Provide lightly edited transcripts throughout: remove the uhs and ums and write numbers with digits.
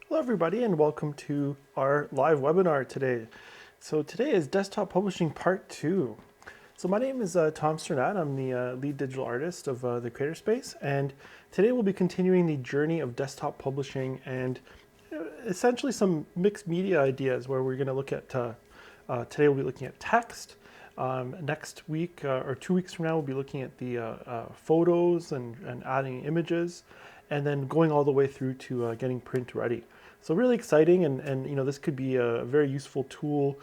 Hello everybody and welcome to our live webinar today. So today is Desktop Publishing Part 2. So my name is Tom Strnad. I'm the lead digital artist of the Creator Space, and today we'll be continuing the journey of desktop publishing and essentially some mixed media ideas where we're going to look at, today we'll be looking at text. Next week or 2 weeks from now, we'll be looking at the photos and adding images, and then going all the way through to getting print ready. So really exciting, and this could be a very useful tool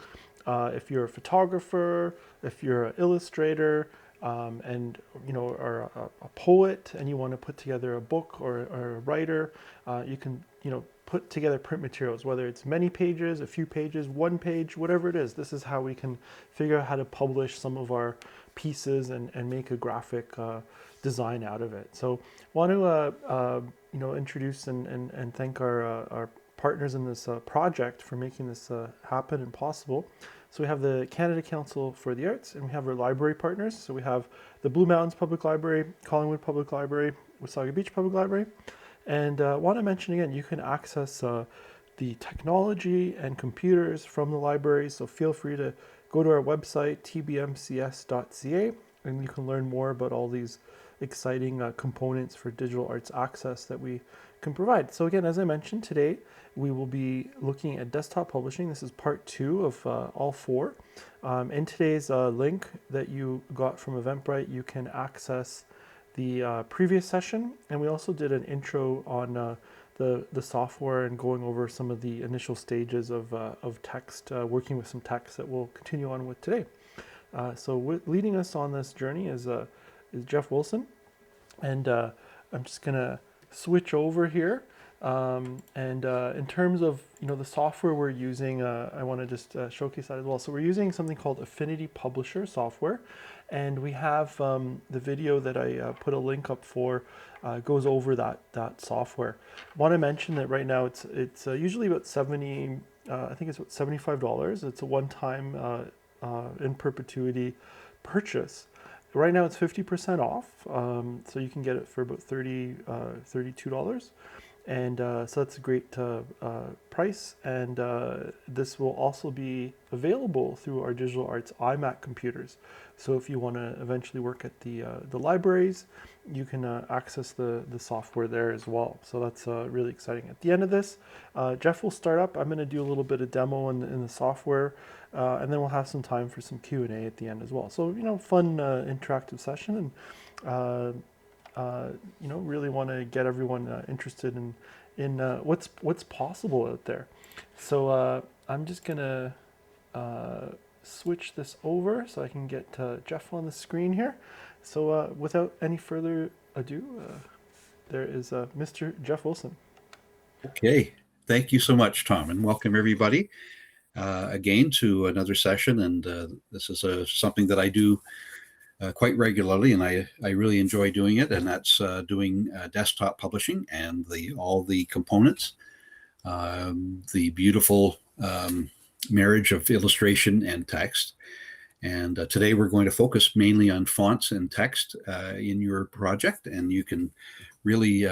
if you're a photographer, if you're an illustrator, and are a poet, and you want to put together a book or a writer. You can put together print materials, whether it's many pages, a few pages, one page, whatever it is. This is how we can figure out how to publish some of our pieces and make a graphic design out of it. So want to introduce and thank our partners in this project for making this happen and possible. So we have the Canada Council for the Arts, and we have our library partners. So we have the Blue Mountains Public Library, Collingwood Public Library, Wasaga Beach Public Library. And want to mention again, you can access the technology and computers from the library. So feel free to go to our website, tbmcs.ca, and you can learn more about all these exciting components for digital arts access that we can provide. So again, as I mentioned, today we will be looking at desktop publishing. This is part 2 of all 4. In today's link that you got from Eventbrite, you can access the previous session, and we also did an intro on the software and going over some of the initial stages of text, working with some text that we'll continue on with today. So leading us on this journey is Jeff Wilson, and I'm just gonna switch over here. In terms of the software we're using, I want to just showcase that as well. So we're using something called Affinity Publisher software, and we have the video that I put a link up for goes over that software. Want to mention that right now it's usually about I think it's about $75. It's a one-time in perpetuity purchase. Right now it's 50% off, so you can get it for about $32. And so that's a great price, and this will also be available through our digital arts iMac computers. So if you want to eventually work at the libraries, you can access the software there as well. So that's really exciting. At the end of this, Jeff will start up. I'm going to do a little bit of demo in the software, and then we'll have some time for some Q&A at the end as well. So fun interactive session, and really want to get everyone interested in what's possible out there. So I'm just gonna switch this over so I can get Jeff on the screen here. So without any further ado, there is Mr. Jeff Wilson. Okay, thank you so much, Tom, and welcome everybody again to another session. And this is something that I do quite regularly, and I really enjoy doing it, and that's doing desktop publishing and all the components, the beautiful marriage of illustration and text. And today we're going to focus mainly on fonts and text in your project, and you can really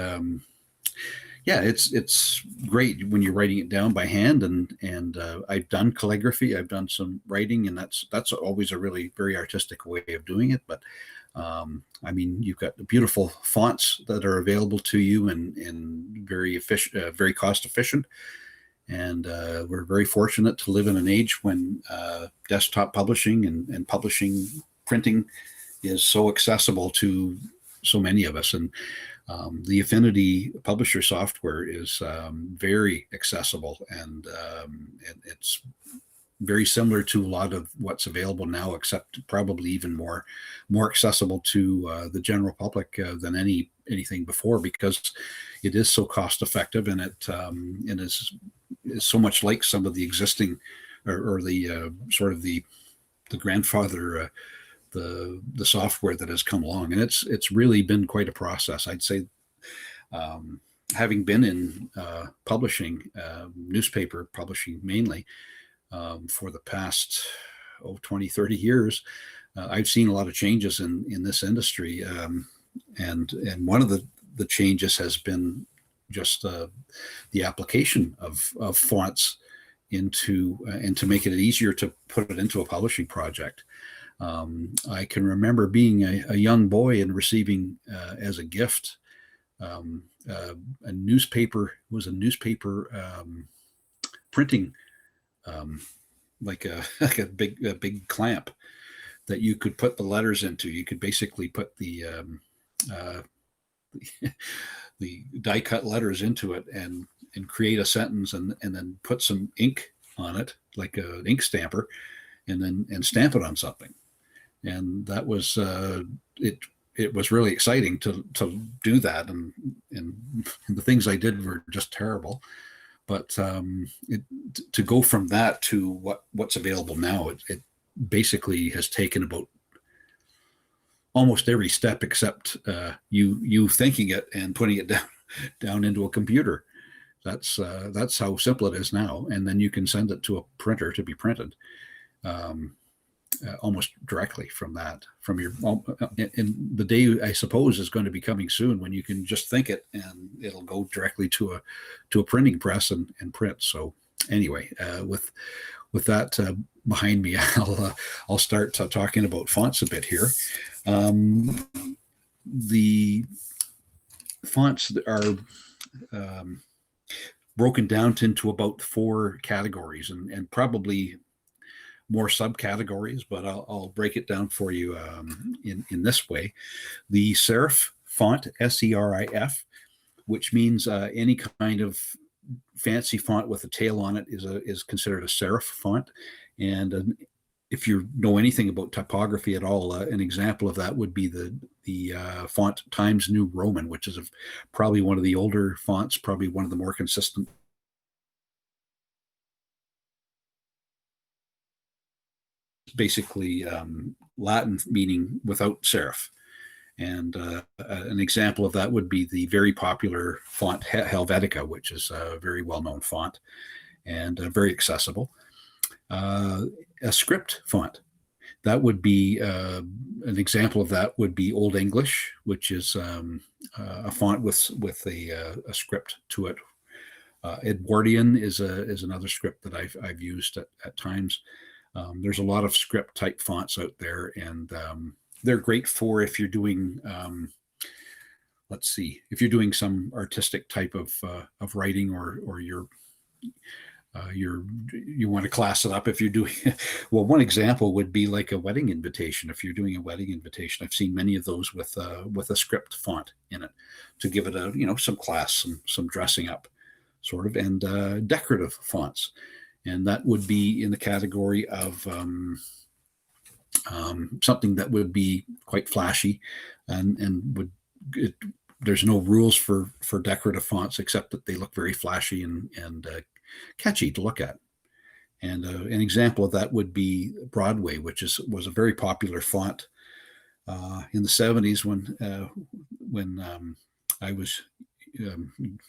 it's great when you're writing it down by hand, and I've done calligraphy, I've done some writing, and that's always a really very artistic way of doing it. But I mean, you've got the beautiful fonts that are available to you and very efficient, very cost efficient. And we're very fortunate to live in an age when desktop publishing and publishing, printing is so accessible to so many of us. And the Affinity Publisher software is very accessible, and it's very similar to a lot of what's available now, except probably even more accessible to the general public than anything before, because it is so cost effective, and it is so much like some of the existing or the sort of the grandfather the software that has come along. And it's really been quite a process, I'd say. Having been in publishing, newspaper publishing mainly, for the past 20, 30 years, I've seen a lot of changes in this industry. And one of the changes has been just the application of fonts into and to make it easier to put it into a publishing project. I can remember being a young boy and receiving as a gift a newspaper. It was a newspaper printing, um, like a like a big clamp that you could put the letters into. You could basically put uh, the die cut letters into it and create a sentence and then put some ink on it, like an ink stamper, and stamp it on something. And that was it. It was really exciting to do that, and the things I did were just terrible. But to go from that to what's available now, it basically has taken about almost every step except you thinking it and putting it down into a computer. That's how simple it is now, and then you can send it to a printer to be printed. Almost directly from your and the day I suppose is going to be coming soon when you can just think it and it'll go directly to a printing press and print. So anyway, with that behind me, I'll start talking about fonts a bit here. The fonts are broken down into about 4 categories and probably more subcategories, but I'll break it down for you in this way. The serif font, SERIF, which means any kind of fancy font with a tail on it is considered a serif font. And if you know anything about typography at all, an example of that would be the font Times New Roman, which is probably one of the older fonts, probably one of the more consistent. Basically Latin meaning without serif. And an example of that would be the very popular font Helvetica, which is a very well-known font and very accessible. A script font, that would be an example of that would be Old English, which is a font with a script to it. Edwardian is another script that I've used at times. There's a lot of script type fonts out there, and they're great for if you're doing, let's see, if you're doing some artistic type of writing, or you want to class it up. If you're doing, well, one example would be like a wedding invitation. If you're doing a wedding invitation, I've seen many of those with a script font in it to give it some class, some dressing up, sort of, and decorative fonts. And that would be in the category of something that would be quite flashy, and there's no rules for decorative fonts except that they look very flashy and catchy to look at. And an example of that would be Broadway, which was a very popular font in the 70s when I was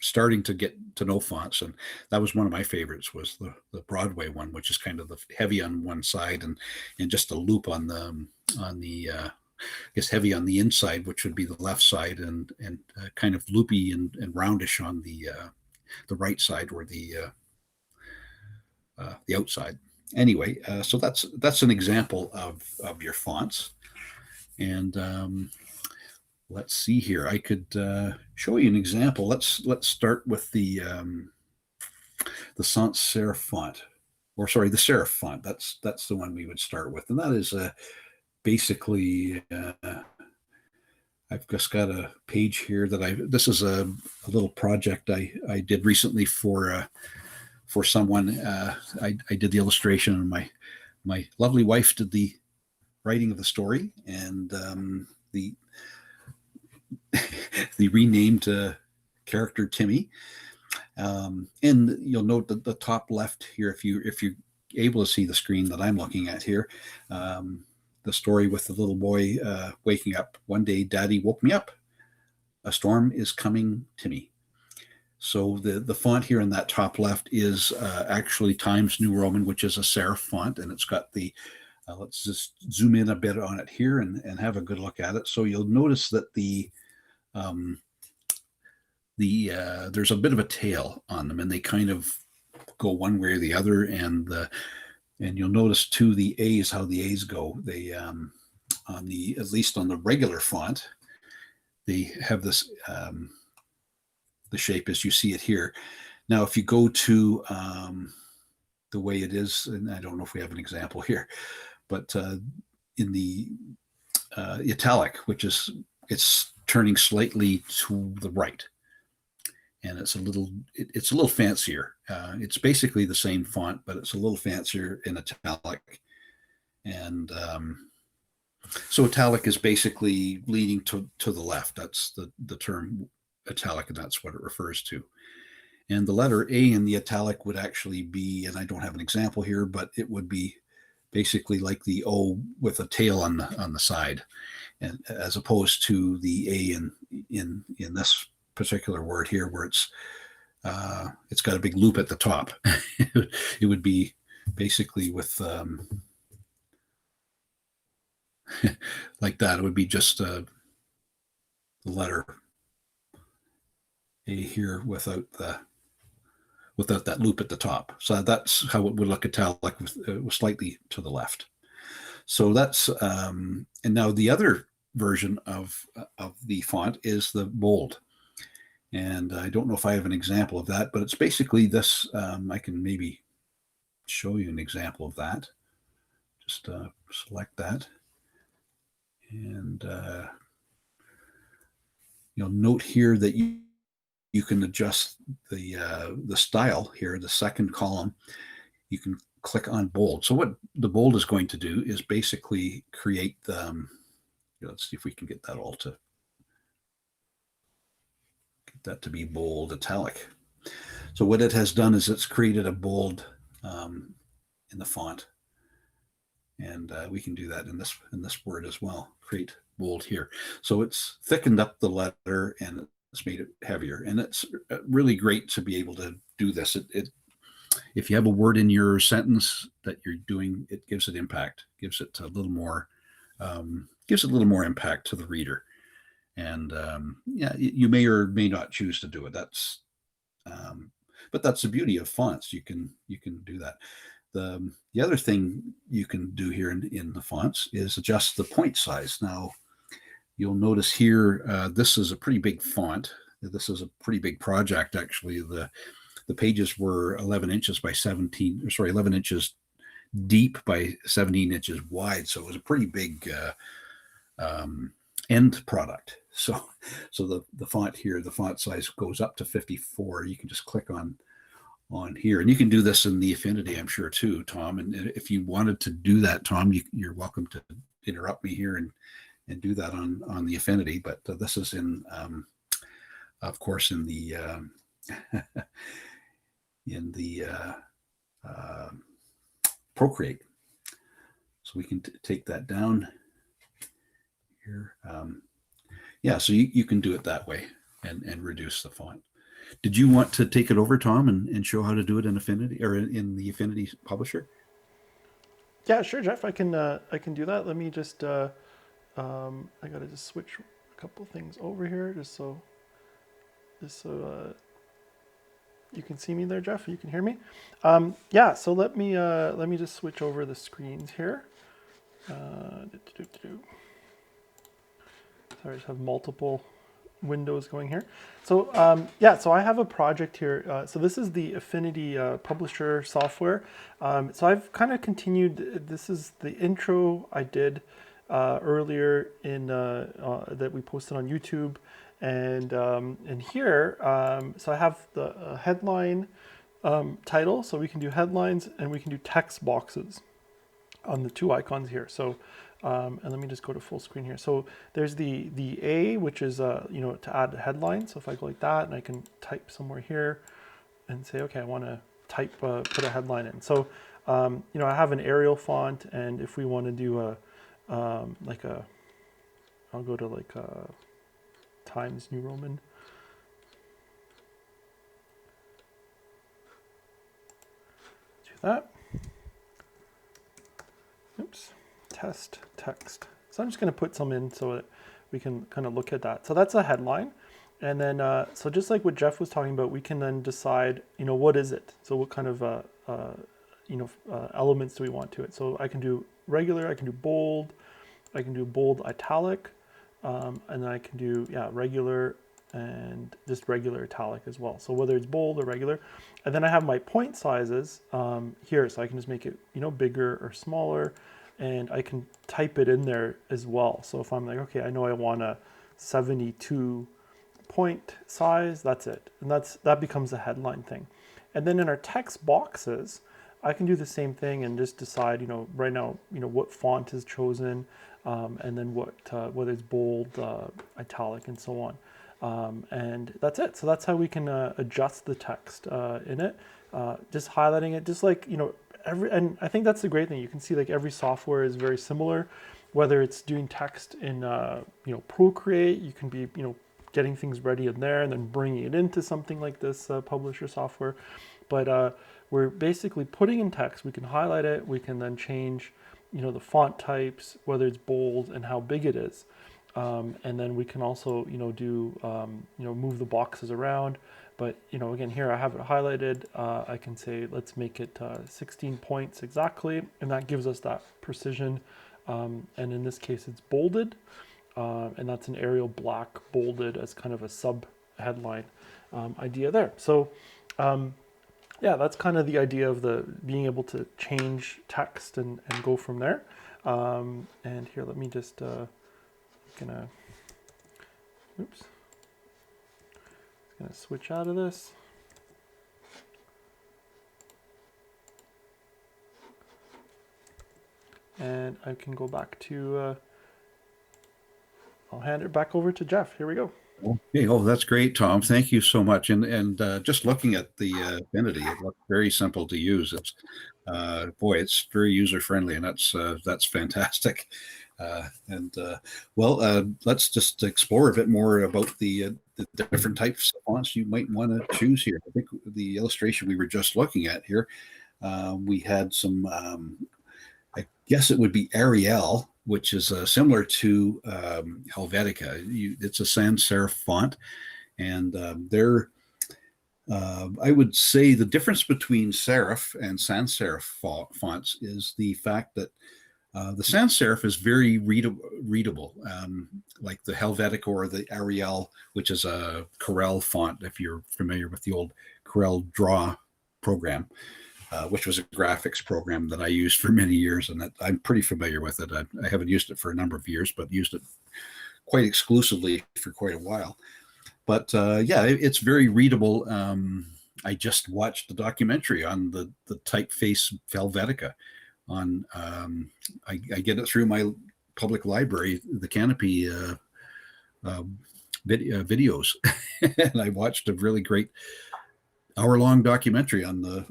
starting to get to know fonts, and that was one of my favorites, was the Broadway one, which is kind of the heavy on one side and just a loop on the I guess heavy on the inside, which would be the left side, and kind of loopy and roundish on the right side, or the outside. Anyway, so that's an example of your fonts. And let's see here. I could show you an example. Let's start with the sans serif font, or sorry, the serif font. That's the one we would start with, and that is basically. I've just got a page here that this is a little project I did recently for someone. I did the illustration, and my lovely wife did the writing of the story, and the renamed character Timmy. And you'll note that the top left here, if you're able to see the screen that I'm looking at here, the story with the little boy waking up. One day, Daddy woke me up. A storm is coming, Timmy. So the font here in that top left is actually Times New Roman, which is a serif font, and it's got the let's just zoom in a bit on it here and have a good look at it. So you'll notice that the there's a bit of a tail on them, and they kind of go one way or the other. And you'll notice too the A's, how the A's go. They on the, at least on the regular font, they have this the shape as you see it here. Now, if you go to the way it is, and I don't know if we have an example here, but in the italic, which is, it's turning slightly to the right, and it's a little fancier. It's basically the same font, but it's a little fancier in italic. And so italic is basically leaning to the left. That's the term italic, and that's what it refers to. And the letter A in the italic would actually be, and I don't have an example here, but it would be basically like the O with a tail on the side, and as opposed to the A in this particular word here, where it's got a big loop at the top. It would be basically with like that. It would be just the letter A here without that loop at the top. So that's how it would look italic, with slightly to the left. So that's and now the other version of the font is the bold. And I don't know if I have an example of that, but it's basically this. I can maybe show you an example of that. Just select that. And you'll note here that you can adjust the style here, the second column. You can click on bold. So what the bold is going to do is basically create the, let's see if we can get that all to be bold italic. So what it has done is it's created a bold in the font, and we can do that in this word as well. Create bold here. So it's thickened up the letter and it's made it heavier, and it's really great to be able to do this. If you have a word in your sentence that you're doing, it gives it impact, gives it a little more impact to the reader. And yeah, you may or may not choose to do it. But that's the beauty of fonts. You can do that. The other thing you can do here in the fonts is adjust the point size. Now, you'll notice here, this is a pretty big font. This is a pretty big project, actually. The pages were 11 inches by 11 inches deep by 17 inches wide. So it was a pretty big end product. So the font here, the font size goes up to 54. You can just click on here, and you can do this in the Affinity, I'm sure too, Tom. And if you wanted to do that, Tom, you're welcome to interrupt me here and do that on the Affinity. But this is in, of course, in the Procreate. So we can take that down here. Yeah, so you can do it that way and reduce the font. Did you want to take it over, Tom, and show how to do it in Affinity, or in the Affinity Publisher? Yeah, sure, Jeff. I can do that. Let me just I gotta just switch a couple things over here just so you can see me there, Jeff. You can hear me. Yeah. So let me just switch over the screens here. Sorry, I just have multiple windows going here. So yeah, so I have a project here. So this is the Affinity Publisher software. So I've kind of continued. This is the intro I did earlier in that we posted on YouTube, and here, so I have the headline title. So we can do headlines and we can do text boxes on the two icons here. So and let me just go to full screen here. So there's the A, which is to add a headline. So if I go like that, and I can type somewhere here and say, okay, I want to type put a headline in. So I have an Arial font, and if we want to do I'll go to like Times New Roman. Do that. Oops. Test text. So I'm just going to put some in so that we can kind of look at that. So that's a headline. And then, so just like what Jeff was talking about, we can then decide, what is it? So what kind of, elements do we want to it? So I can do regular, I can do bold, I can do bold italic, and then I can do, yeah, regular and just regular italic as well. So whether it's bold or regular. And then I have my point sizes here, so I can just make it, bigger or smaller, and I can type it in there as well. So if I'm like, okay, I know I want a 72 point size, that's it. And that becomes a headline thing. And then in our text boxes, I can do the same thing and just decide, right now, what font is chosen, and then whether it's bold, italic, and so on. And that's it. So that's how we can adjust the text in it, just highlighting it, just like, and I think that's the great thing. You can see like every software is very similar, whether it's doing text in, Procreate, you can be, getting things ready in there and then bringing it into something like this publisher software. But we're basically putting in text. We can highlight it. We can then change, the font types, whether it's bold and how big it is. And then we can also, do, move the boxes around. But, again, here I have it highlighted. I can say, let's make it 16 points exactly. And that gives us that precision. And in this case, it's bolded. And that's an Arial black bolded as kind of a sub headline idea there. So, yeah, that's kind of the idea of the being able to change text and go from there. And here, let me just gonna switch out of this. And I can go back to, I'll hand it back over to Jeff. Here we go. Okay. Oh, that's great, Tom. Thank you so much. And just looking at the Affinity, it looks very simple to use. It's boy, it's very user friendly, and that's fantastic. Let's just explore a bit more about the different types of fonts you might want to choose here. I think the illustration we were just looking at here, we had some. I guess it would be Arial, which is similar to Helvetica. It's a sans serif font, and I would say the difference between serif and sans serif fonts is the fact that the sans serif is very readable, like the Helvetica or the Arial, which is a Corel font, if you're familiar with the old Corel Draw program. Which was a graphics program that I used for many years, and that I'm pretty familiar with it. I haven't used it for a number of years, but used it quite exclusively for quite a while. But yeah, it's very readable. I just watched the documentary on the typeface Velvetica. I get it through my public library, the Canopy videos, and I watched a really great hour-long documentary on the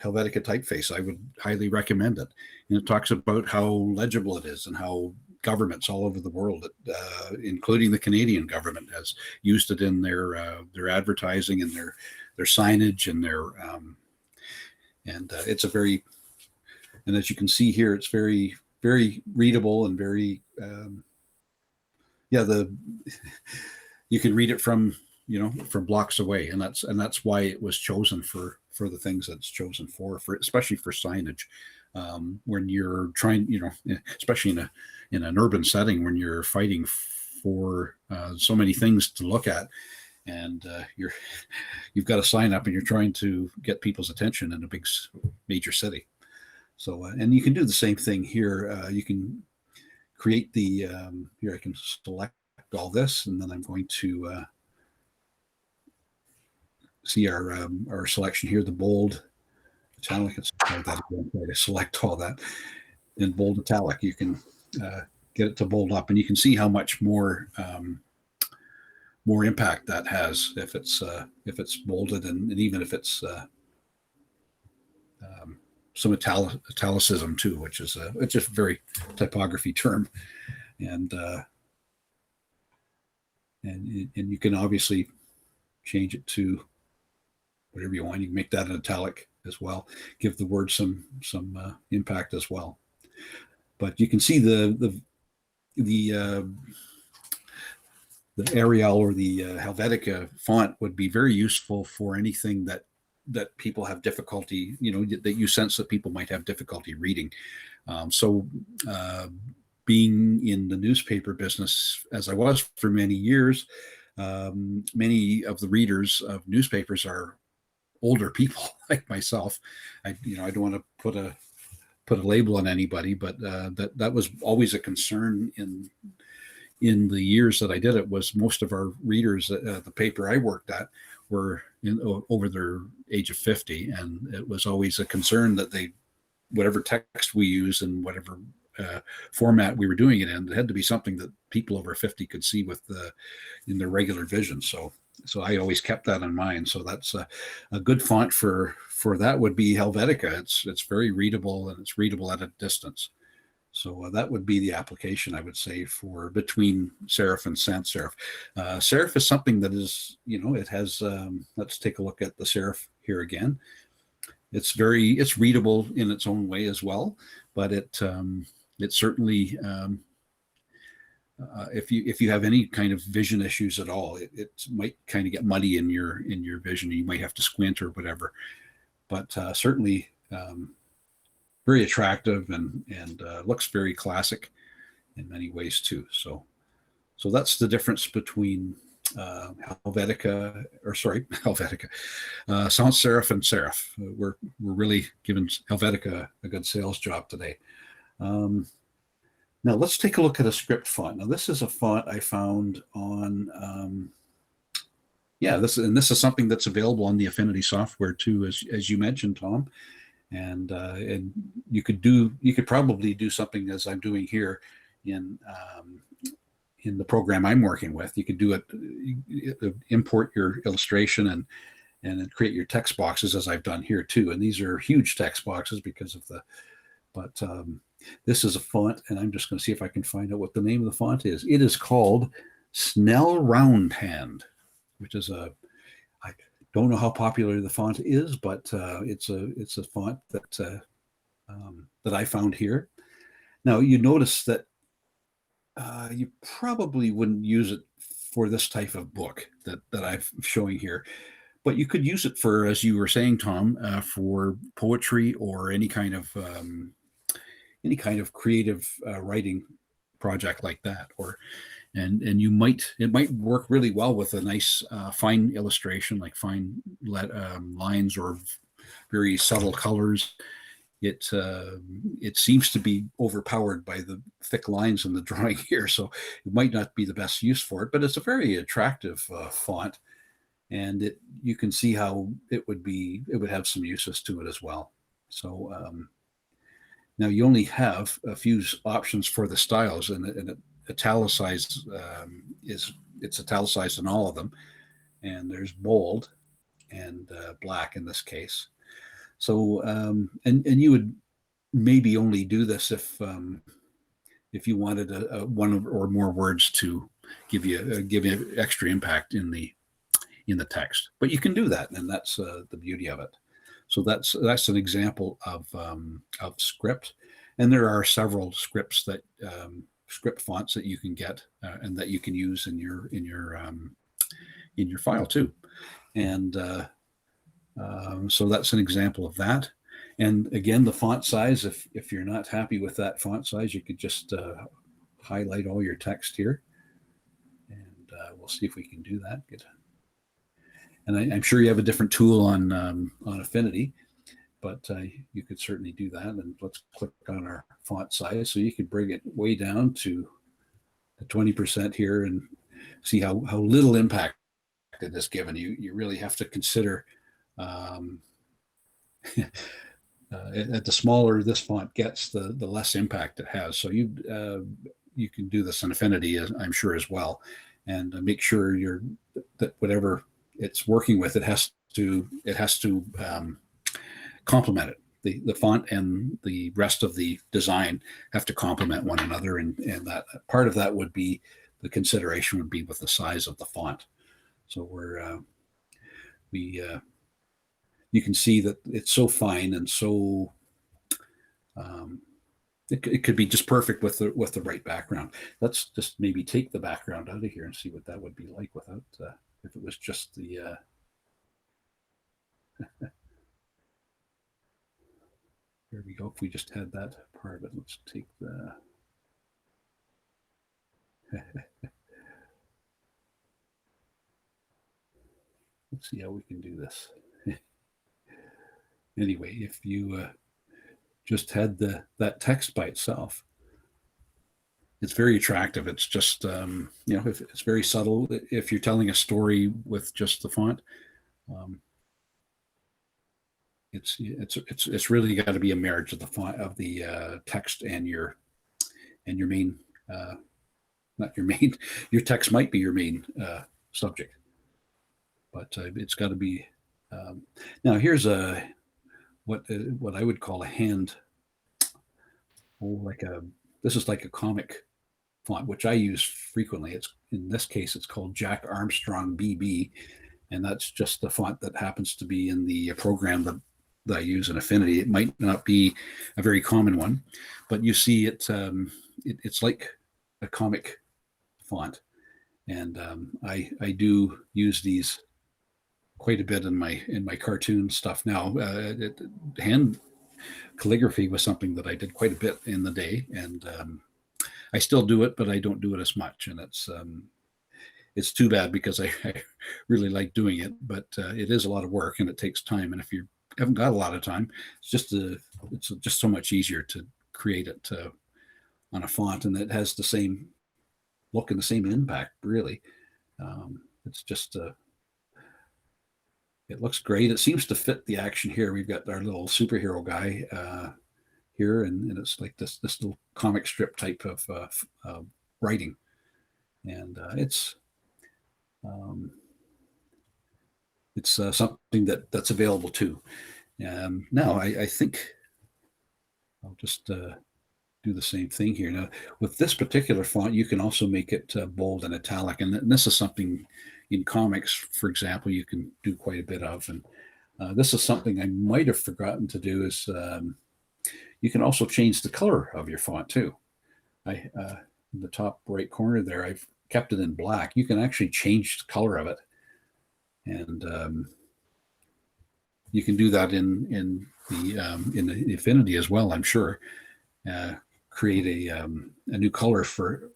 Helvetica typeface. I would highly recommend it. And it talks about how legible it is and how governments all over the world, including the Canadian government, has used it in their advertising and their signage and it's a very, and as you can see here, it's very, very readable and very you can read it from from blocks away, and that's why it was chosen for the things that it's chosen for especially for signage, when you're trying, especially in an urban setting, when you're fighting for so many things to look at, and you've got a sign up and you're trying to get people's attention in a big major city. So and you can do the same thing here. You can create the here I can select all this, and then I'm going to see our selection here, the bold italic. Let's try that again. Try to select all that in bold italic. You can get it to bold up, and you can see how much more impact that has if it's bolded, and even if it's some italicism too, which is it's just a very typography term, and you can obviously change it to whatever you want. You can make that an italic as well, give the word some impact as well. But you can see the Arial or the Helvetica font would be very useful for anything that people have difficulty, that you sense that people might have difficulty reading. So being in the newspaper business, as I was for many years, many of the readers of newspapers are older people like myself. I don't want to put a label on anybody, but that was always a concern in the years that I did it. Was most of our readers at the paper I worked at were over their age of 50, and it was always a concern that whatever text we use and whatever format we were doing it in, it had to be something that people over 50 could see in their regular vision. So I always kept that in mind. So that's a good font for that would be Helvetica. It's very readable, and it's readable at a distance. So that would be the application, I would say, for between serif and sans serif. Serif is something that is, it has, let's take a look at the serif here again. It's readable in its own way as well, but it certainly, if you have any kind of vision issues at all, it might kind of get muddy in your vision. You might have to squint or whatever, but certainly very attractive and looks very classic in many ways too. So that's the difference between Helvetica, sans serif and serif. We're really giving Helvetica a good sales job today. Now let's take a look at a script font. Now this is a font I found on, this is something that's available on the Affinity software too, as you mentioned, Tom. And you could probably do something as I'm doing here in the program I'm working with. You could do it, import your illustration and then create your text boxes as I've done here too. And these are huge text boxes because of but this is a font, and I'm just going to see if I can find out what the name of the font is. It is called Snell Roundhand, which is I don't know how popular the font is, but it's a font that I found here. Now you notice that you probably wouldn't use it for this type of book that I'm showing here, but you could use it for, as you were saying, Tom, for poetry or any kind of creative writing project like that, and it might work really well with a nice fine illustration, like fine lines or very subtle colors. It seems to be overpowered by the thick lines in the drawing here, so it might not be the best use for it, but it's a very attractive font, and you can see how it would have some uses to it as well. So now you only have a few options for the styles, and it italicized it's italicized in all of them, and there's bold and black in this case. So and you would maybe only do this if you wanted one or more words to give you extra impact in the text, but you can do that, and that's the beauty of it. So that's an example of script, and there are several script fonts that you can get and that you can use in your file too. And so that's an example of that. And again, the font size, if you're not happy with that font size, you could just highlight all your text here, and we'll see if we can do that. Good. And I'm sure you have a different tool on Affinity, but you could certainly do that. And let's click on our font size. So you could bring it way down to the 20% here and see how little impact it is given. You really have to consider the smaller this font gets, the less impact it has. So you can do this in Affinity, I'm sure, as well, and make sure that whatever it's working with, it has to complement it. The font and the rest of the design have to complement one another, and that part of that would be the consideration would be with the size of the font. So you can see that it's so fine and so it could be just perfect with the right background. Let's just maybe take the background out of here and see what that would be like without if it was just the. Here we go. If we just had that part of it, let's take the. Let's see how we can do this. Anyway, if you just had that text by itself, it's very attractive. It's just if it's very subtle. If you're telling a story with just the font, um, it's really got to be a marriage of the font of the text and your main not your main your text might be your main subject, but it's got to be. Now here's a what I would call a hand, like a this is like a comic font, which I use frequently. It's in this case, it's called Jack Armstrong BB, and that's just the font that happens to be in the program that I use in Affinity. It might not be a very common one, but you see it's like a comic font, and I do use these quite a bit in my cartoon stuff now. Hand calligraphy was something that I did quite a bit in the day, and I still do it, but I don't do it as much, and it's too bad because I really like doing it, but it is a lot of work and it takes time. And if you haven't got a lot of time, it's just so much easier to create it on a font, and it has the same look and the same impact. Really, it's just it looks great. It seems to fit the action here. We've got our little superhero guy here, and it's like this little comic strip type of writing, and um, it's something that's available too. Now I think I'll just do the same thing here. Now with this particular font, you can also make it bold and italic, and this is something in comics, for example, you can do quite a bit of. And this is something I might have forgotten to do is you can also change the color of your font too. In the top right corner there, I've kept it in black. You can actually change the color of it, and you can do that in the Affinity as well. I'm sure. Create a new color for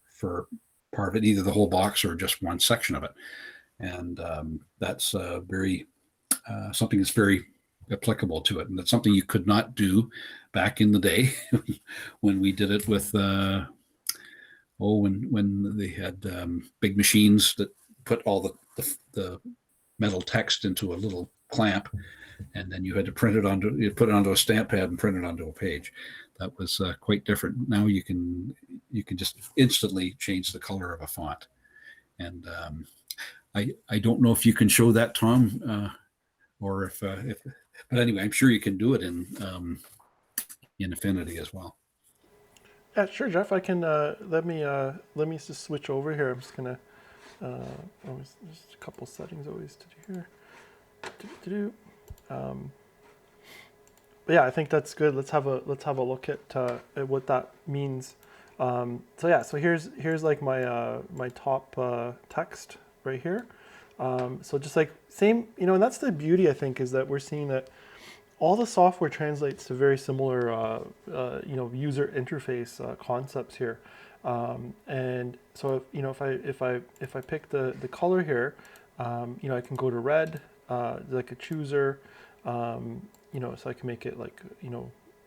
part of it, either the whole box or just one section of it, and that's very something that's very applicable to it, and that's something you could not do back in the day when we did it with when they had big machines that put all the metal text into a little clamp, and then you had to put it onto a stamp pad and print it onto a page. That was quite different. Now you can just instantly change the color of a font, and I don't know if you can show that, Tom, or if but anyway, I'm sure you can do it in Affinity as well. Yeah, sure, Jeff. I can let me just switch over here. I'm just gonna always just a couple settings always to do here. Um, but yeah, I think that's good. Let's have a look at what that means. So yeah, so here's like my top text right here. So just like same, and that's the beauty, I think, is that we're seeing that all the software translates to very similar, user interface concepts here. And so if I pick the color here, I can go to red, like a chooser, so I can make it like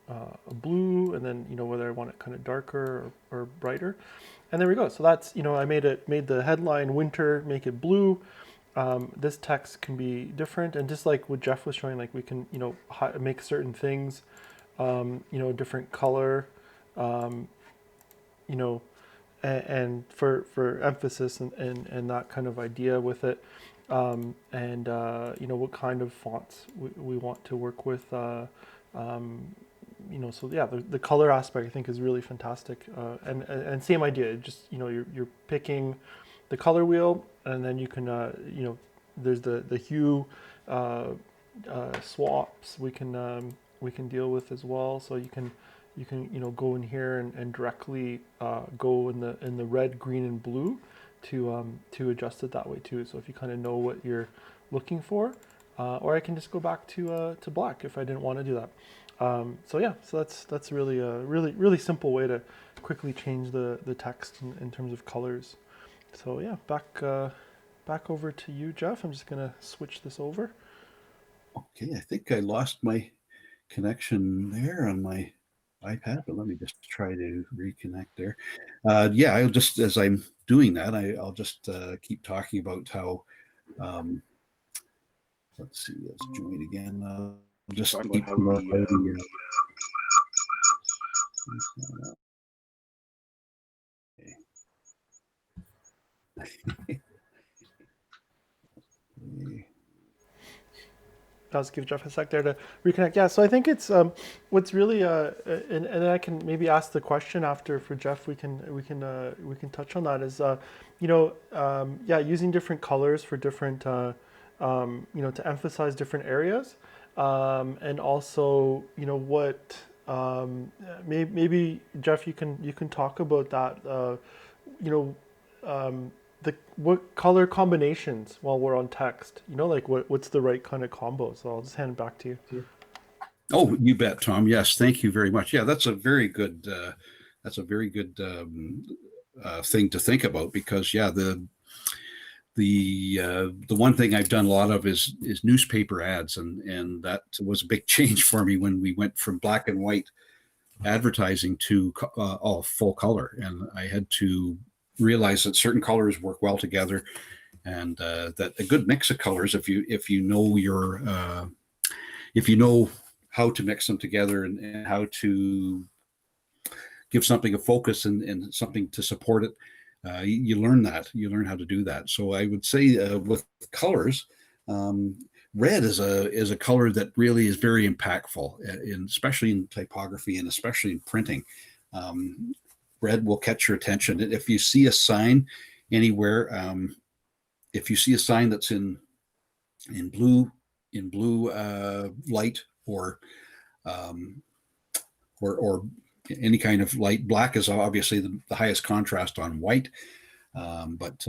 a blue, and then whether I want it kind of darker or brighter, and there we go. So that's I made the headline winter, make it blue. This text can be different, and just like what Jeff was showing, like we can make certain things different color, um, you know and for emphasis and that kind of idea with it, and what kind of fonts we want to work with, so yeah, the color aspect I think is really fantastic, and same idea, just you're picking the color wheel, and then you can there's the hue swaps we can deal with as well, so you can you can go in here and directly go in the red, green, and blue to adjust it that way too. So if you kind of know what you're looking for, or I can just go back to black if I didn't want to do that. So yeah, so that's really a really simple way to quickly change the text in terms of colors. So yeah, back over to you, Jeff. I'm just gonna switch this over. Okay, I think I lost my connection there on my iPad, but let me just try to reconnect there. Yeah, I'll just, as I'm doing that, I'll just keep talking about how, let's see, let's join again. I'll just Talking keep about how the I'll just give Jeff a sec there to reconnect. Yeah, so I think it's what's really and I can maybe ask the question after for Jeff. We can touch on that. Is yeah, using different colors for different to emphasize different areas, and also what maybe Jeff, you can talk about that. You know. The what color combinations while we're on text, like what's the right kind of combo. So I'll just hand it back to you. Oh, you bet, Tom. Yes, thank you very much. Yeah, that's a very good thing to think about, because yeah, the one thing I've done a lot of is newspaper ads, and that was a big change for me when we went from black and white advertising to all full color, and I had to realize that certain colors work well together, and that a good mix of colors, if you know how to mix them together, and how to give something a focus, and something to support it, you learn how to do that. So I would say with colors, red is a color that really is very impactful, especially in typography and especially in printing. Red will catch your attention. If you see a sign anywhere, if you see a sign that's in blue light, um, or any kind of light, black is obviously the highest contrast on white, but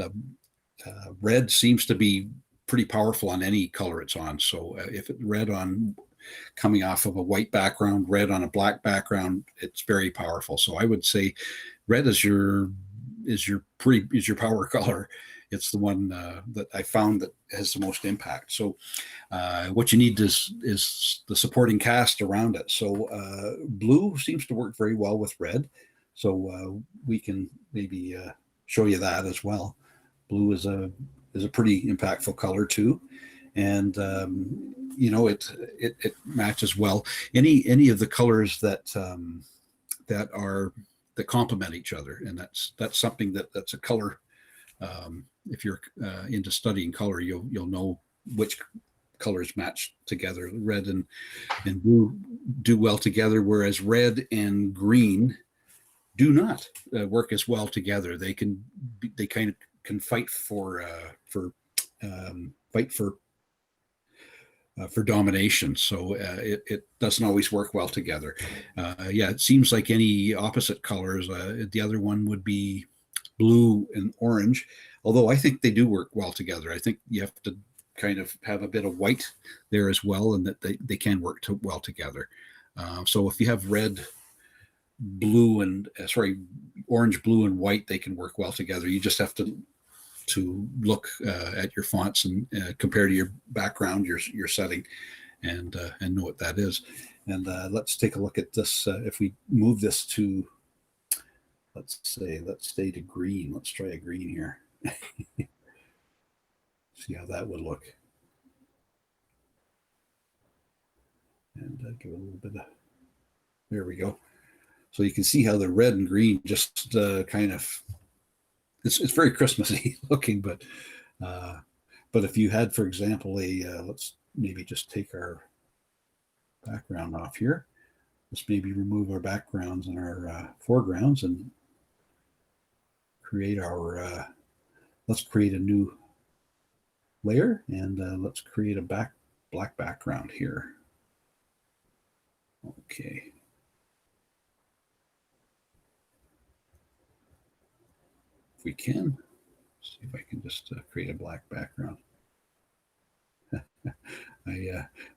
red seems to be pretty powerful on any color it's on. So if it's red on coming off of a white background, red on a black background, it's very powerful. So I would say red is your power color. It's the one that I found that has the most impact. So what you need is the supporting cast around it. So blue seems to work very well with red. So we can maybe show you that as well. Blue is a pretty impactful color too, and it matches well. Any of the colors that complement each other, and that's something that's a color. If you're into studying color, you'll know which colors match together. Red and blue do well together, whereas red and green do not work as well together. They kind of can fight for domination. So it doesn't always work well together. Yeah, it seems like any opposite colors. The other one would be blue and orange, although I think they do work well together. I think you have to kind of have a bit of white there as well, and that they can work well together. So if you have red, blue, and orange, blue, and white, they can work well together. You just have to look at your fonts and compare to your background, your setting, and know what that is. And let's take a look at this. If we move this to, let's stay to green. Let's try a green here. See how that would look. And give a little bit of, there we go. So you can see how the red and green just kind of, it's very Christmassy looking, but if you had, for example, let's maybe just take our background off here. Let's maybe remove our backgrounds and our foregrounds and create our, let's create a new layer, and let's create a black background here. Okay. if we can. See if I can just create a black background.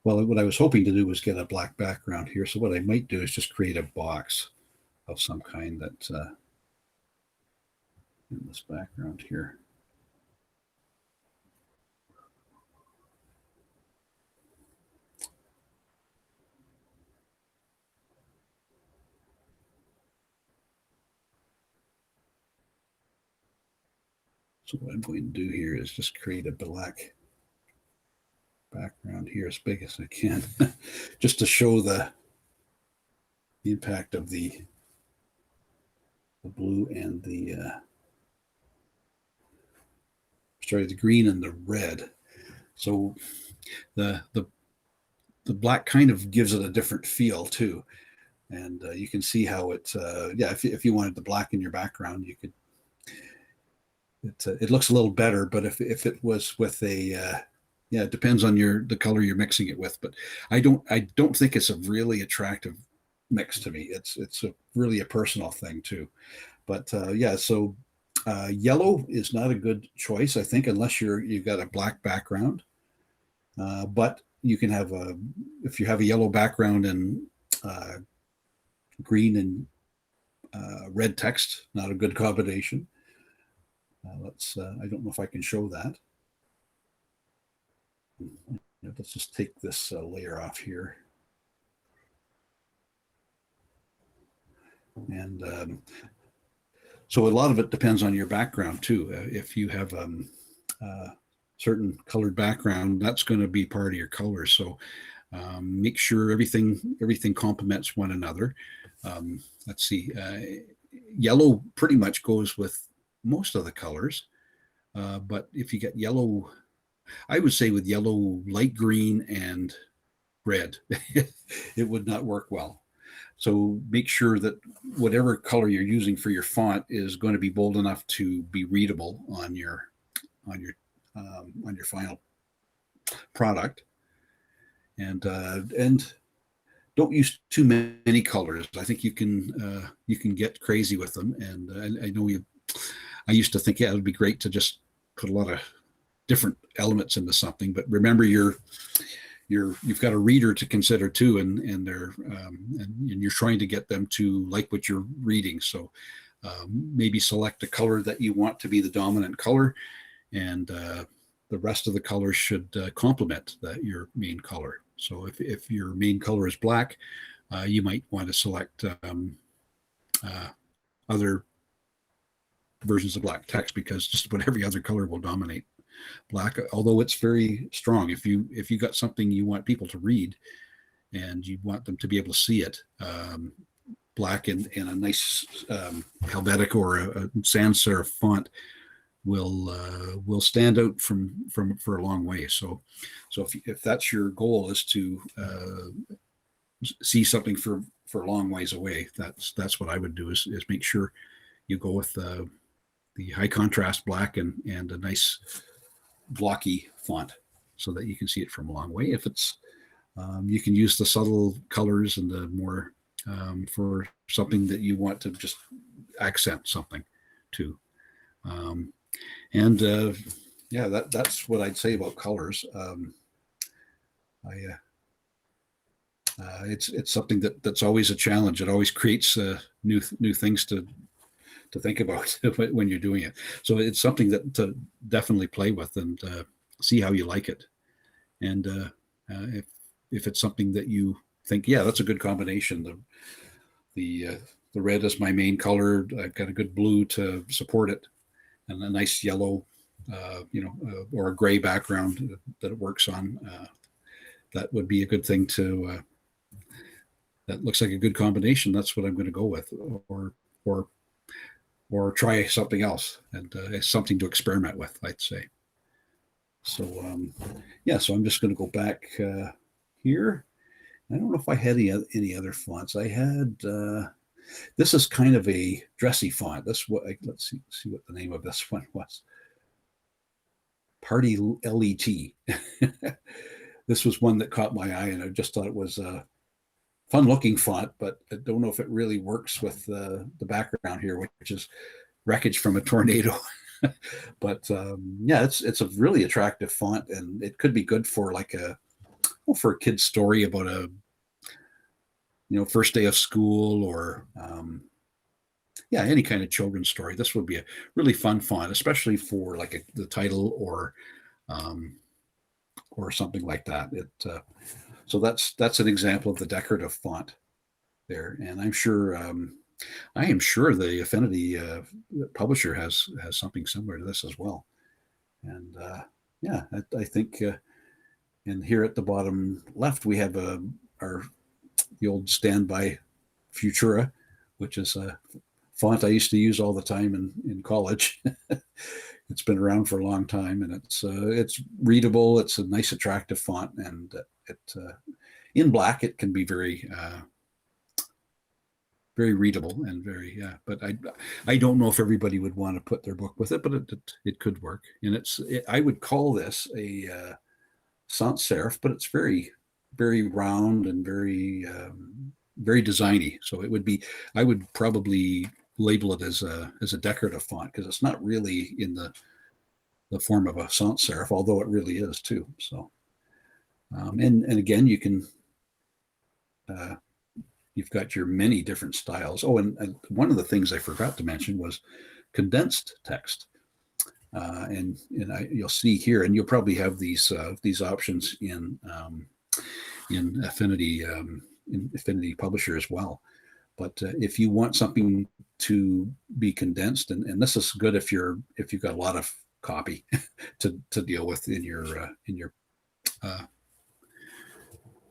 Well, what I was hoping to do was get a black background here. So what I might do is just create a box of some kind that in this background here. So what I'm going to do here is just create a black background here as big as I can, just to show the impact of the blue and the green and the red. So the black kind of gives it a different feel too, and you can see how it. Yeah, if you wanted the black in your background, you could. It looks a little better, but if it was with a yeah, it depends on the color you're mixing it with. But I don't think it's a really attractive mix to me. It's really a personal thing too. But yeah, so yellow is not a good choice, I think, unless you've got a black background. But you can have if you have a yellow background and green and red text, not a good combination. I don't know if I can show that. Let's just take this layer off here. And so a lot of it depends on your background too. If you have certain colored background, that's going to be part of your color. So make sure everything complements one another. Let's see. Yellow pretty much goes with most of the colors, but if you get yellow, I would say with yellow, light green, and red, it would not work well. So make sure that whatever color you're using for your font is going to be bold enough to be readable on your final product. And don't use too many colors. I think you can get crazy with them. And I know I used to think, yeah, it would be great to just put a lot of different elements into something, but remember you've got a reader to consider too, and they're and you're trying to get them to like what you're reading. So maybe select a color that you want to be the dominant color, and the rest of the colors should complement your main color. So if your main color is black, you might want to select other versions of black text, because just about every other color will dominate black, although it's very strong. If you got something you want people to read and you want them to be able to see it, black in a nice helvetica or a sans serif font will stand out from for a long way. So if that's your goal, is to see something for a long ways away, that's what I would do, is make sure you go with the high contrast black and a nice blocky font so that you can see it from a long way. If it's you can use the subtle colors and the more for something that you want to just accent something too. Yeah, that's what I'd say about colors. It's something that's always a challenge. It always creates new things to think about when you're doing it. So it's something that to definitely play with and see how you like it. And if it's something that you think, yeah, that's a good combination. The red is my main color. I've got a good blue to support it, and a nice yellow, or a gray background that it works on. That would be a good thing to. That looks like a good combination. That's what I'm going to go with, or try something else, and something to experiment with, I'd say. So yeah, so I'm just going to go back here. I don't know if I had any other fonts. I had this is kind of a dressy font. Let's see what the name of this one was. Party LET. This was one that caught my eye, and I just thought it was a fun looking font, but I don't know if it really works with the background here, which is wreckage from a tornado. But yeah, it's a really attractive font, and it could be good for like a well, for a kid's story about a first day of school, or yeah, any kind of children's story. This would be a really fun font, especially for like the title um, or something like that. So that's an example of the decorative font there, and I am sure the Affinity publisher has something similar to this as well. And yeah, I think. And here at the bottom left, we have our the old standby Futura, which is a font I used to use all the time in college. It's been around for a long time, and it's readable. It's a nice, attractive font, and it in black it can be very readable and very yeah. But I don't know if everybody would want to put their book with it, but it could work. And I would call this a sans serif, but it's very round and very designy. So it would be I would probably label it as a decorative font because it's not really in the form of a sans serif, although it really is too. So and again, uh, you've got your many different styles. Oh, and one of the things I forgot to mention was condensed text. You'll see here, and you'll probably have these options in Affinity Publisher as well. But if you want something to be condensed, and this is good if you've got a lot of copy to deal with in your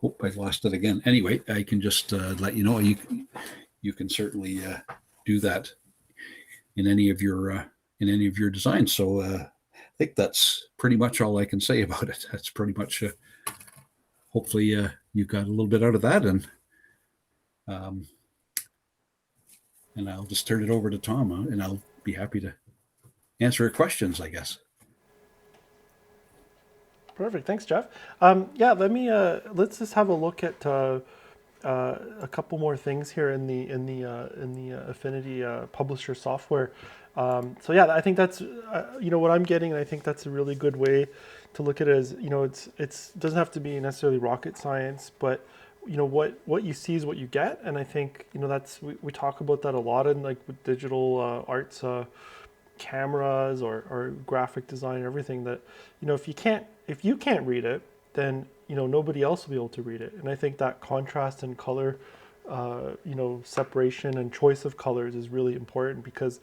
oh, I lost it again. Anyway, I can just let you know you can certainly do that in any of your designs. So I think that's pretty much all I can say about it. That's pretty much hopefully you got a little bit out of that, um, and I'll just turn it over to Tom, and I'll be happy to answer your questions, I guess. Perfect. Thanks, Jeff. Yeah, let's just have a look at a couple more things here in the Affinity Publisher software. So yeah, I think that's what I'm getting, and I think that's a really good way to look at it. As it's doesn't have to be necessarily rocket science, but what you see is what you get, and I think that's we talk about that a lot in like with digital arts. Cameras or graphic design and everything, that if you can't read it, then nobody else will be able to read it. And I think that contrast and color separation and choice of colors is really important, because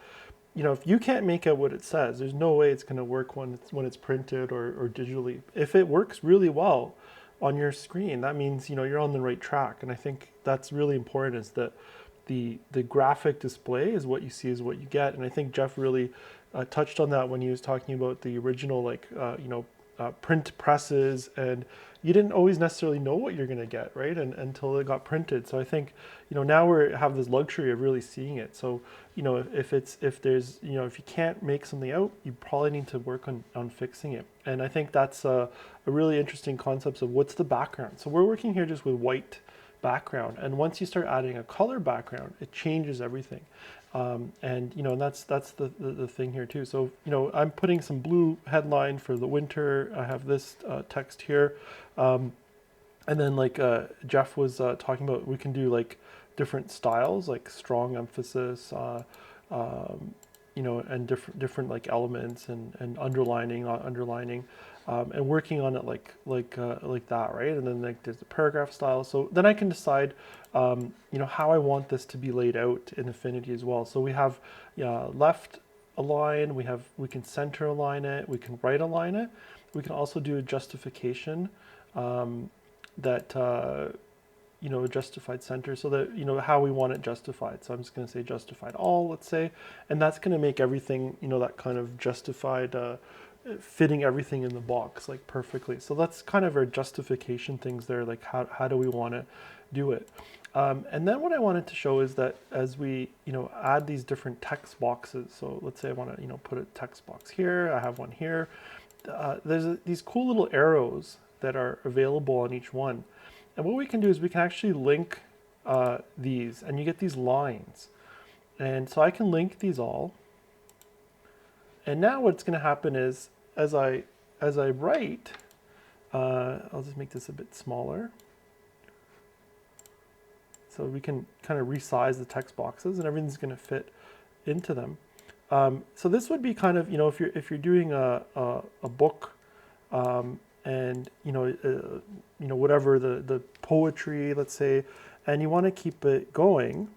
if you can't make out what it says, there's no way it's going to work when it's printed or digitally. If it works really well on your screen, that means you're on the right track. And I think that's really important, is that the graphic display is what you see is what you get. And I think Jeff really touched on that when he was talking about the original print presses, and you didn't always necessarily know what you're going to get, right? And until it got printed. So I think now we have this luxury of really seeing it. So if you can't make something out, you probably need to work on fixing it. And I think that's a really interesting concept of what's the background. So we're working here just with white background, and once you start adding a color background, it changes everything. And that's the thing here too. So I'm putting some blue headline for the winter. I have this text here, and then like Jeff was talking about, we can do like different styles, like strong emphasis, and different like elements and underlining, not underlining, and working on it like that, right? And then like there's the paragraph style. So then I can decide, how I want this to be laid out in Affinity as well. So we have left align, we can center align it, we can right align it. We can also do a justification, that justified center, so that how we want it justified. So I'm just going to say justified all, let's say, and that's going to make everything that kind of justified, fitting everything in the box like perfectly. So that's kind of our justification things there, like how do we want to do it. And then what I wanted to show is that as we add these different text boxes, so let's say I want to put a text box here, I have one here, there's these cool little arrows that are available on each one. And what we can do is we can actually link these, and you get these lines. And so I can link these all. And now what's going to happen is as I write, I'll just make this a bit smaller. So we can kind of resize the text boxes and everything's going to fit into them. So this would be kind of, if you're doing a book, and whatever the poetry, let's say, and you want to keep it going.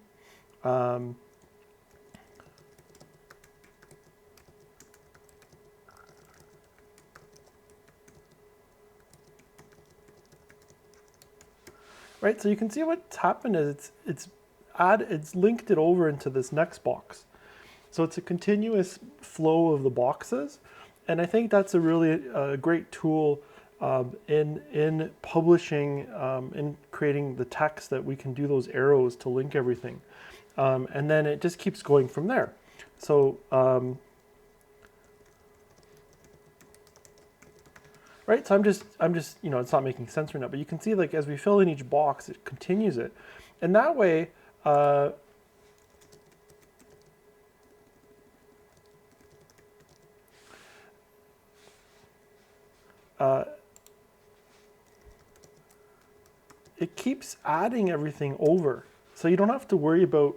Right, so you can see what's happened is it's linked it over into this next box. So it's a continuous flow of the boxes, and I think that's a really great tool in publishing, in creating the text, that we can do those arrows to link everything, and then it just keeps going from there. So right, so I'm just it's not making sense right now, but you can see, like, as we fill in each box, it continues it, and that way. It keeps adding everything over. So you don't have to worry about,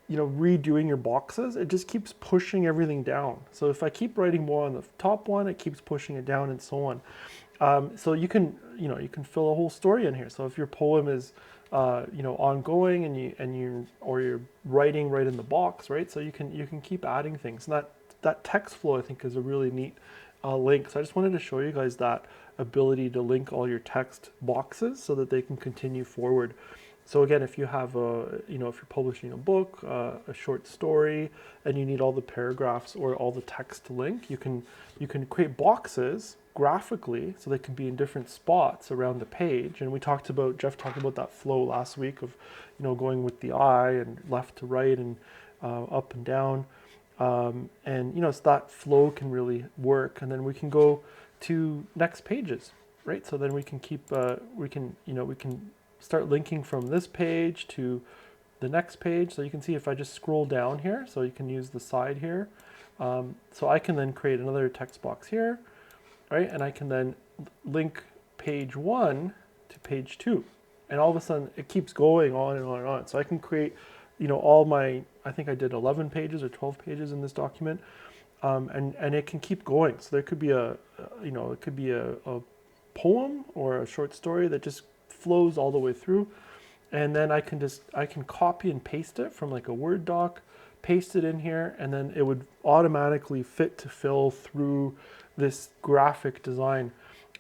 redoing your boxes. It just keeps pushing everything down. So if I keep writing more on the top one, it keeps pushing it down and so on. So you can fill a whole story in here. So if your poem is, ongoing, and you're writing right in the box, right? So you can keep adding things. And that text flow, I think, is a really neat link. So I just wanted to show you guys that ability to link all your text boxes so that they can continue forward. So again, if you have if you're publishing a book, a short story, and you need all the paragraphs or all the text to link, you can create boxes graphically so they can be in different spots around the page. And Jeff talked about that flow last week of, going with the eye and left to right and up and down. So that flow can really work, and then we can go to next pages, right? So then we can we can start linking from this page to the next page. So you can see if I just scroll down here, so you can use the side here. So I can then create another text box here, right? And I can then link page 1 to page 2, and all of a sudden it keeps going on and on and on. So I can create, all my, I think I did 11 pages or 12 pages in this document. And it can keep going. So there could be a poem or a short story that just flows all the way through, and then I can copy and paste it from like a Word doc, paste it in here, and then it would automatically fit to fill through this graphic design.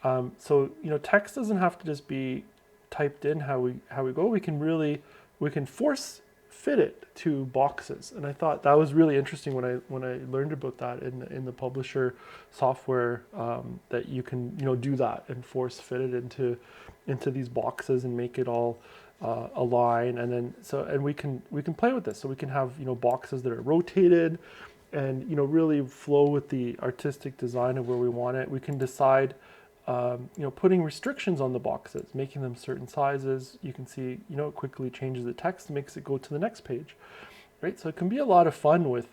So text doesn't have to just be typed in how we go. We can force fit it to boxes, and I thought that was really interesting when I learned about that in the publisher software, that you can do that and force fit it into these boxes and make it all align, and then we can play with this. So we can have boxes that are rotated and really flow with the artistic design of where we want it. We can decide putting restrictions on the boxes, making them certain sizes. You can see, it quickly changes the text, makes it go to the next page, right? So it can be a lot of fun with,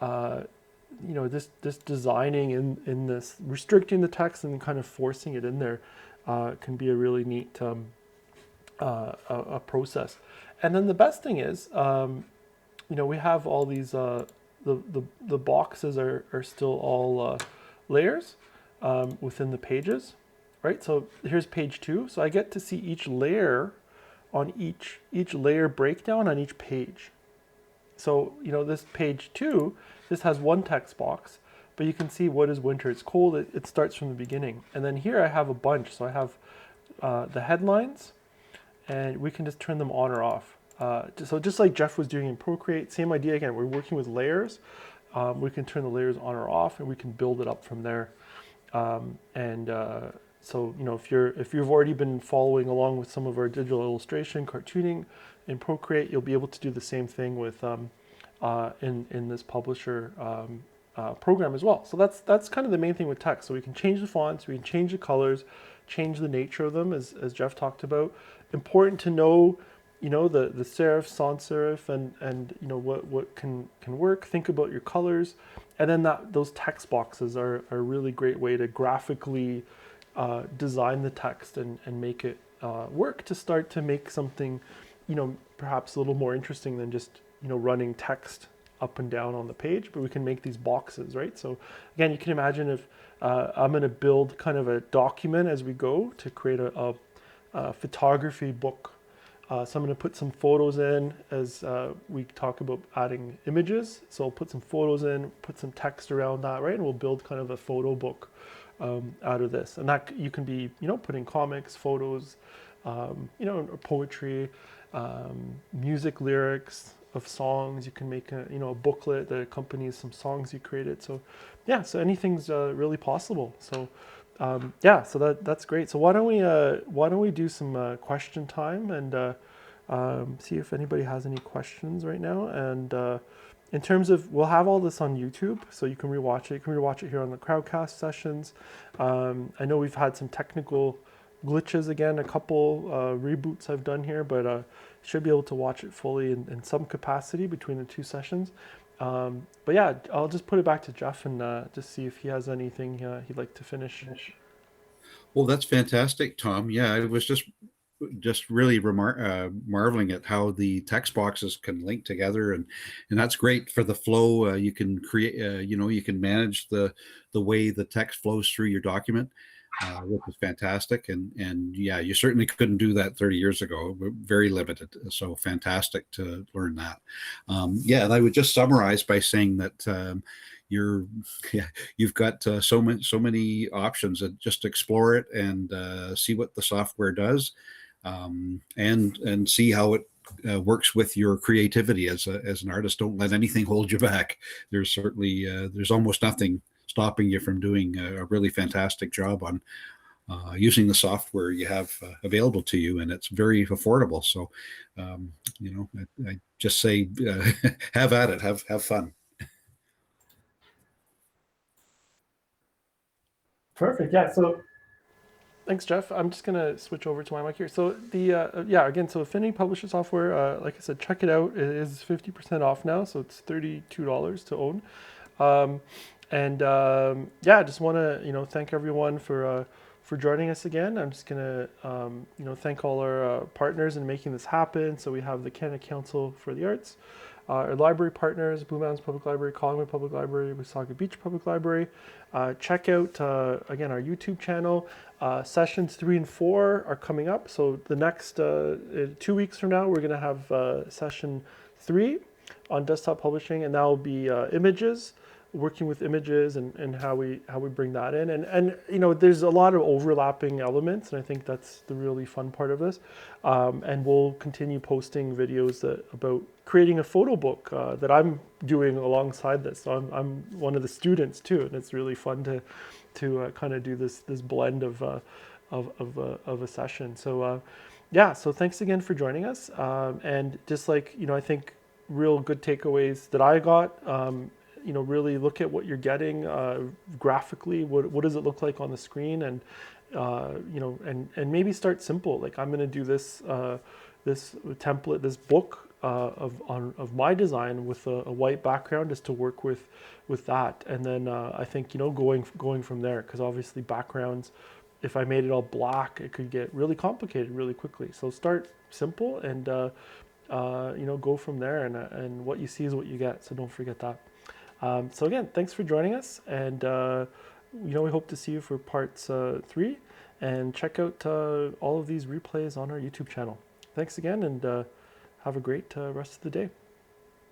this designing in this, restricting the text and kind of forcing it in there, can be a really neat a process. And then the best thing is, we have all these, the boxes are still all layers. Within the pages, right? So here's page 2. So I get to see each layer on each layer breakdown on each page. So this page 2, this has one text box, but you can see what is winter. It's cold. It starts from the beginning, and then here I have a bunch. So I have the headlines, and we can just turn them on or off. So just like Jeff was doing in Procreate, same idea again. We're working with layers. We can turn the layers on or off, and we can build it up from there. So if you've already been following along with some of our digital illustration, cartooning in Procreate, you'll be able to do the same thing with in this publisher program as well. So that's kind of the main thing with text. So we can change the fonts, we can change the colors, change the nature of them, as Jeff talked about. Important to know the serif, sans serif, and what can work. Think about your colors, and then those text boxes are a really great way to graphically design the text and make it work to start to make something, perhaps a little more interesting than just running text up and down on the page. But we can make these boxes, right? So again, you can imagine if I'm going to build kind of a document as we go to create a photography book. So I'm going to put some photos in as we talk about adding images. So I'll put some photos in, put some text around that, right? And we'll build kind of a photo book out of this. And that you can be, putting comics, photos, poetry, music lyrics of songs. You can make a booklet that accompanies some songs you created. So yeah, so anything's really possible. So yeah, so that's great. So why don't we do some question time and see if anybody has any questions right now. And in terms of, we'll have all this on YouTube, so you can rewatch it. You can rewatch it here on the Crowdcast sessions. I know we've had some technical glitches again, a couple reboots I've done here, but should be able to watch it fully in some capacity between the two sessions. But yeah, I'll just put it back to Jeff and just see if he has anything he'd like to finish. Well, that's fantastic, Tom. Yeah, I was just really marveling at how the text boxes can link together, and that's great for the flow. You can create, you can manage the way the text flows through your document, which is fantastic. And yeah, you certainly couldn't do that 30 years ago. We're very limited. So fantastic to learn that. Yeah, and I would just summarize by saying that. You're yeah, you've got so many options, and just explore it and see what the software does, and see how it works with your creativity as an artist. Don't let anything hold you back. There's certainly there's almost nothing stopping you from doing a really fantastic job on using the software you have available to you, and it's very affordable. So, I just say have at it, have fun. Perfect. Yeah. So thanks, Jeff. I'm just gonna switch over to my mic here. So yeah, again, so Affinity Publisher software, like I said, check it out. It is 50% off now, so it's $32 to own. Um, and yeah, I just want to thank everyone for joining us again. I'm just gonna thank all our partners in making this happen. So we have the Canada Council for the Arts, our library partners, Blue Mountains Public Library, Collingwood Public Library, Wasaga Beach Public Library. Check out again our YouTube channel. Sessions 3 and 4 are coming up. So the next 2 weeks from now, we're gonna have session 3 on desktop publishing, and that will be images, working with images and how we bring that in. And there's a lot of overlapping elements, and I think that's the really fun part of this. And we'll continue posting videos about creating a photo book that I'm doing alongside this. So I'm one of the students too, and it's really fun to kind of do this blend of a session. So yeah, so thanks again for joining us. And just like I think real good takeaways that I got. Really look at what you're getting graphically. What does it look like on the screen, and and maybe start simple. Like I'm going to do this this template, this book of my design with a white background, just to work with that. And then I think going from there, because obviously backgrounds, if I made it all black, it could get really complicated really quickly. So start simple and go from there. And what you see is what you get. So don't forget that. So again, thanks for joining us, and we hope to see you for parts 3, and check out all of these replays on our YouTube channel. Thanks again, and have a great rest of the day.